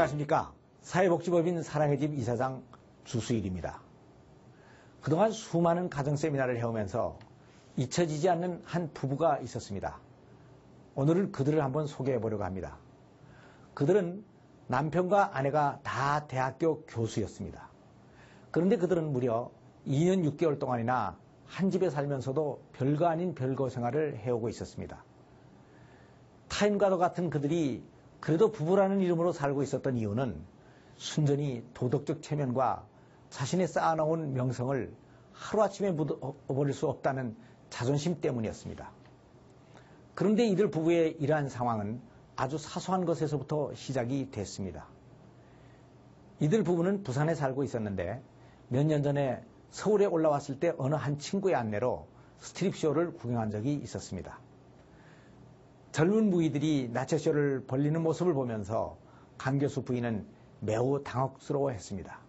안녕하십니까. 사회복지법인 사랑의 집 이사장 주수일입니다. 그동안 수많은 가정 세미나를 해오면서 잊혀지지 않는 한 부부가 있었습니다. 오늘은 그들을 한번 소개해 보려고 합니다. 그들은 남편과 아내가 다 대학교 교수였습니다. 그런데 그들은 무려 2년 6개월 동안이나 한 집에 살면서도 별거 아닌 별거 생활을 해오고 있었습니다. 타인과도 같은 그들이 그래도 부부라는 이름으로 살고 있었던 이유는 순전히 도덕적 체면과 자신의 쌓아놓은 명성을 하루아침에 묻어버릴 수 없다는 자존심 때문이었습니다. 그런데 이들 부부의 이러한 상황은 아주 사소한 것에서부터 시작이 됐습니다. 이들 부부는 부산에 살고 있었는데 몇 년 전에 서울에 올라왔을 때 어느 한 친구의 안내로 스트립쇼를 구경한 적이 있었습니다. 젊은 무희들이 나체쇼를 벌리는 모습을 보면서 강 교수 부인은 매우 당혹스러워했습니다.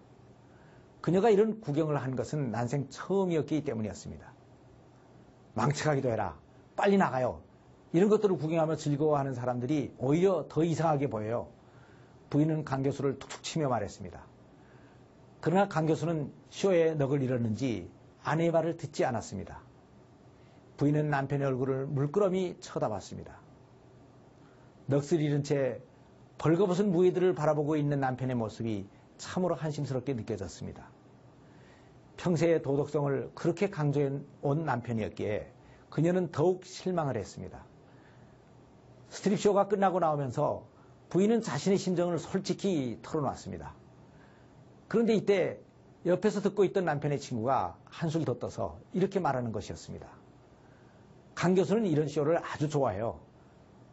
그녀가 이런 구경을 한 것은 난생 처음이었기 때문이었습니다. 망측하기도 해라. 빨리 나가요. 이런 것들을 구경하며 즐거워하는 사람들이 오히려 더 이상하게 보여요. 부인은 강 교수를 툭툭 치며 말했습니다. 그러나 강 교수는 쇼에 넋을 잃었는지 아내의 말을 듣지 않았습니다. 부인은 남편의 얼굴을 물끄러미 쳐다봤습니다. 넋을 잃은 채 벌거벗은 무희들을 바라보고 있는 남편의 모습이 참으로 한심스럽게 느껴졌습니다. 평생의 도덕성을 그렇게 강조해온 남편이었기에 그녀는 더욱 실망을 했습니다. 스트립쇼가 끝나고 나오면서 부인은 자신의 심정을 솔직히 털어놨습니다. 그런데 이때 옆에서 듣고 있던 남편의 친구가 한술 더 떠서 이렇게 말하는 것이었습니다. 강 교수는 이런 쇼를 아주 좋아해요.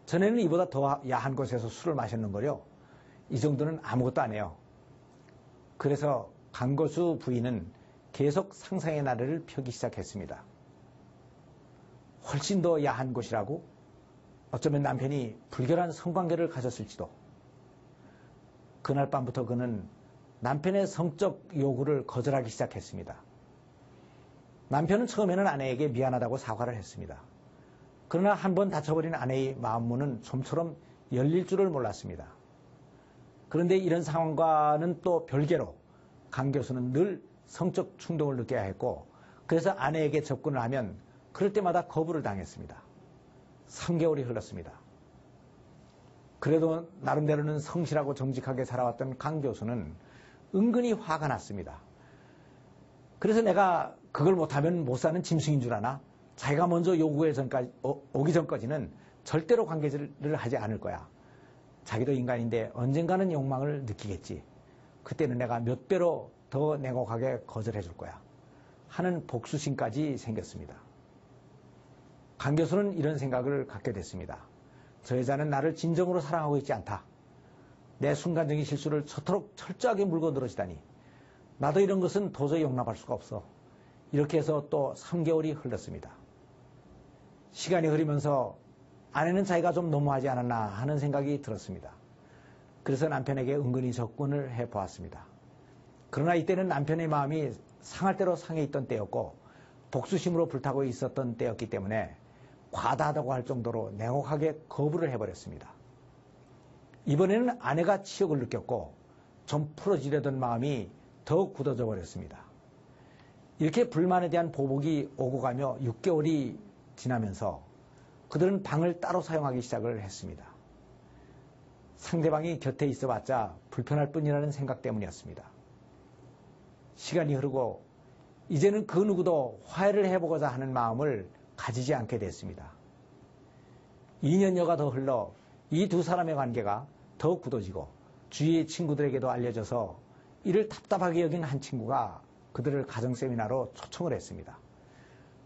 전에는 이보다 더 야한 곳에서 술을 마셨는걸요. 이 정도는 아무것도 안 해요. 그래서 강 교수 부인은 계속 상상의 나래를 펴기 시작했습니다. 훨씬 더 야한 곳이라고? 어쩌면 남편이 불결한 성관계를 가졌을지도. 그날 밤부터 그는 남편의 성적 요구를 거절하기 시작했습니다. 남편은 처음에는 아내에게 미안하다고 사과를 했습니다. 그러나 한번 다쳐버린 아내의 마음문은 좀처럼 열릴 줄을 몰랐습니다. 그런데 이런 상황과는 또 별개로 강 교수는 늘 성적 충동을 느껴야 했고 그래서 아내에게 접근을 하면 그럴 때마다 거부를 당했습니다. 3개월이 흘렀습니다. 그래도 나름대로는 성실하고 정직하게 살아왔던 강 교수는 은근히 화가 났습니다. 그래서 내가 그걸 못하면 못 사는 짐승인 줄 아나? 자기가 먼저 오기 전까지는 절대로 관계를 하지 않을 거야. 자기도 인간인데 언젠가는 욕망을 느끼겠지. 그때는 내가 몇 배로 더 냉혹하게 거절해 줄 거야. 하는 복수심까지 생겼습니다. 강 교수는 이런 생각을 갖게 됐습니다. 저 여자는 나를 진정으로 사랑하고 있지 않다. 내 순간적인 실수를 저토록 철저하게 물고 늘어지다니. 나도 이런 것은 도저히 용납할 수가 없어. 이렇게 해서 또 3개월이 흘렀습니다. 시간이 흐르면서 아내는 자기가 좀 너무하지 않았나 하는 생각이 들었습니다. 그래서 남편에게 은근히 접근을 해보았습니다. 그러나 이때는 남편의 마음이 상할 대로 상해 있던 때였고 복수심으로 불타고 있었던 때였기 때문에 과다하다고 할 정도로 냉혹하게 거부를 해버렸습니다. 이번에는 아내가 치욕을 느꼈고 좀 풀어지려던 마음이 더욱 굳어져 버렸습니다. 이렇게 불만에 대한 보복이 오고 가며 6개월이 지나면서 그들은 방을 따로 사용하기 시작을 했습니다. 상대방이 곁에 있어봤자 불편할 뿐이라는 생각 때문이었습니다. 시간이 흐르고 이제는 그 누구도 화해를 해보고자 하는 마음을 가지지 않게 됐습니다. 2년여가 더 흘러 이 두 사람의 관계가 더욱 굳어지고 주위의 친구들에게도 알려져서 이를 답답하게 여긴 한 친구가 그들을 가정 세미나로 초청을 했습니다.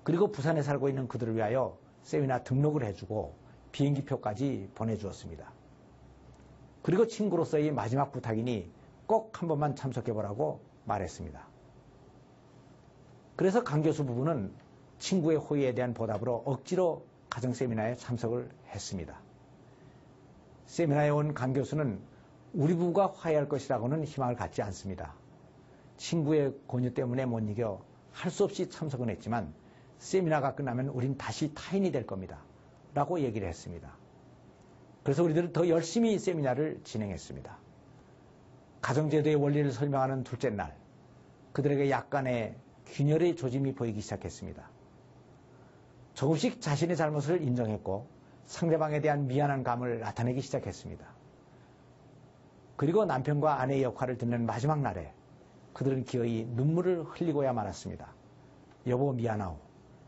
그리고 부산에 살고 있는 그들을 위하여 세미나 등록을 해주고 비행기표까지 보내주었습니다. 그리고 친구로서의 마지막 부탁이니 꼭 한 번만 참석해보라고 말했습니다. 그래서 강 교수 부부는 친구의 호의에 대한 보답으로 억지로 가정 세미나에 참석을 했습니다. 세미나에 온 강 교수는 우리 부부가 화해할 것이라고는 희망을 갖지 않습니다. 친구의 권유 때문에 못 이겨 할 수 없이 참석은 했지만 세미나가 끝나면 우린 다시 타인이 될 겁니다. 라고 얘기를 했습니다. 그래서 우리들은 더 열심히 세미나를 진행했습니다. 가정제도의 원리를 설명하는 둘째 날, 그들에게 약간의 균열의 조짐이 보이기 시작했습니다. 조금씩 자신의 잘못을 인정했고 상대방에 대한 미안한 감을 나타내기 시작했습니다. 그리고 남편과 아내의 역할을 듣는 마지막 날에 그들은 기어이 눈물을 흘리고야 말았습니다. 여보 미안하오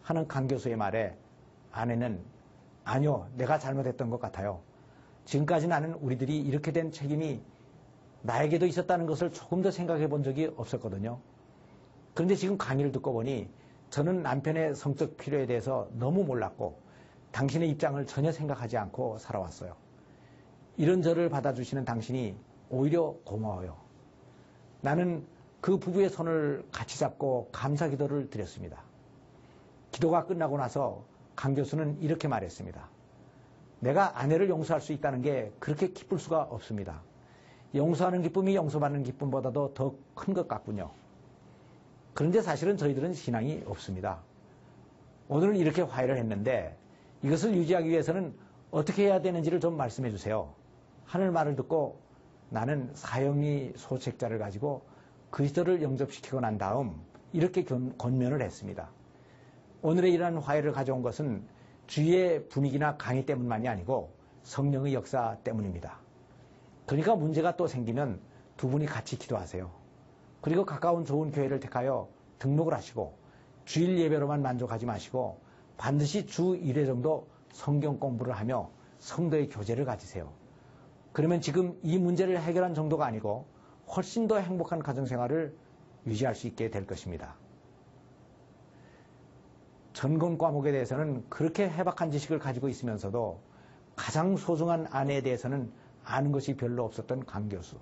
하는 강 교수의 말에 아내는 아니요, 내가 잘못했던 것 같아요. 지금까지 나는 우리들이 이렇게 된 책임이 나에게도 있었다는 것을 조금 더 생각해 본 적이 없었거든요. 그런데 지금 강의를 듣고 보니 저는 남편의 성적 필요에 대해서 너무 몰랐고 당신의 입장을 전혀 생각하지 않고 살아왔어요. 이런 저를 받아주시는 당신이 오히려 고마워요. 나는 그 부부의 손을 같이 잡고 감사 기도를 드렸습니다. 기도가 끝나고 나서 강 교수는 이렇게 말했습니다. 내가 아내를 용서할 수 있다는 게 그렇게 기쁠 수가 없습니다. 용서하는 기쁨이 용서받는 기쁨보다도 더 큰 것 같군요. 그런데 사실은 저희들은 신앙이 없습니다. 오늘은 이렇게 화해를 했는데 이것을 유지하기 위해서는 어떻게 해야 되는지를 좀 말씀해 주세요. 하늘 말을 듣고 나는 사형리 소책자를 가지고 그리스도를 영접시키고 난 다음 이렇게 권면을 했습니다. 오늘의 이러한 화해를 가져온 것은 주위의 분위기나 강의 때문만이 아니고 성령의 역사 때문입니다. 그러니까 문제가 또 생기면 두 분이 같이 기도하세요. 그리고 가까운 좋은 교회를 택하여 등록을 하시고 주일 예배로만 만족하지 마시고 반드시 주 1회 정도 성경 공부를 하며 성도의 교제를 가지세요. 그러면 지금 이 문제를 해결한 정도가 아니고 훨씬 더 행복한 가정생활을 유지할 수 있게 될 것입니다. 전공 과목에 대해서는 그렇게 해박한 지식을 가지고 있으면서도 가장 소중한 아내에 대해서는 아는 것이 별로 없었던 강 교수.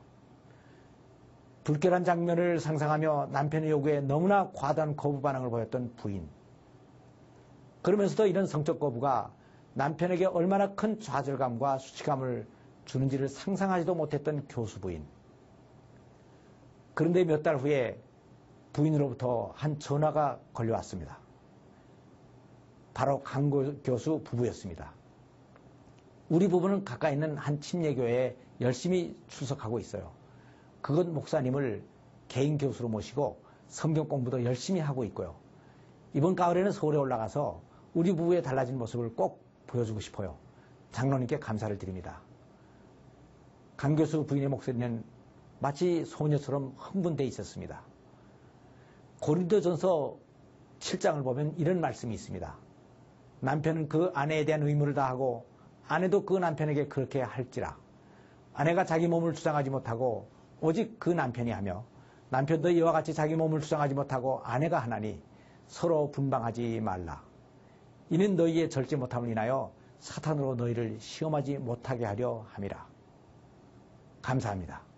불결한 장면을 상상하며 남편의 요구에 너무나 과도한 거부 반응을 보였던 부인. 그러면서도 이런 성적 거부가 남편에게 얼마나 큰 좌절감과 수치감을 주는지를 상상하지도 못했던 교수 부인. 그런데 몇 달 후에 부인으로부터 한 전화가 걸려왔습니다. 바로 강 교수 부부였습니다. 우리 부부는 가까이 있는 한 침례교회에 열심히 출석하고 있어요. 그것 목사님을 개인 교수로 모시고 성경 공부도 열심히 하고 있고요. 이번 가을에는 서울에 올라가서 우리 부부의 달라진 모습을 꼭 보여주고 싶어요. 장로님께 감사를 드립니다. 강 교수 부인의 목소리는 마치 소녀처럼 흥분되어 있었습니다. 고린도전서 7장을 보면 이런 말씀이 있습니다. 남편은 그 아내에 대한 의무를 다하고 아내도 그 남편에게 그렇게 할지라. 아내가 자기 몸을 주장하지 못하고 오직 그 남편이 하며 남편도 이와 같이 자기 몸을 주장하지 못하고 아내가 하나니 서로 분방하지 말라. 이는 너희의 절제 못함을 인하여 사탄으로 너희를 시험하지 못하게 하려 함이라. 감사합니다.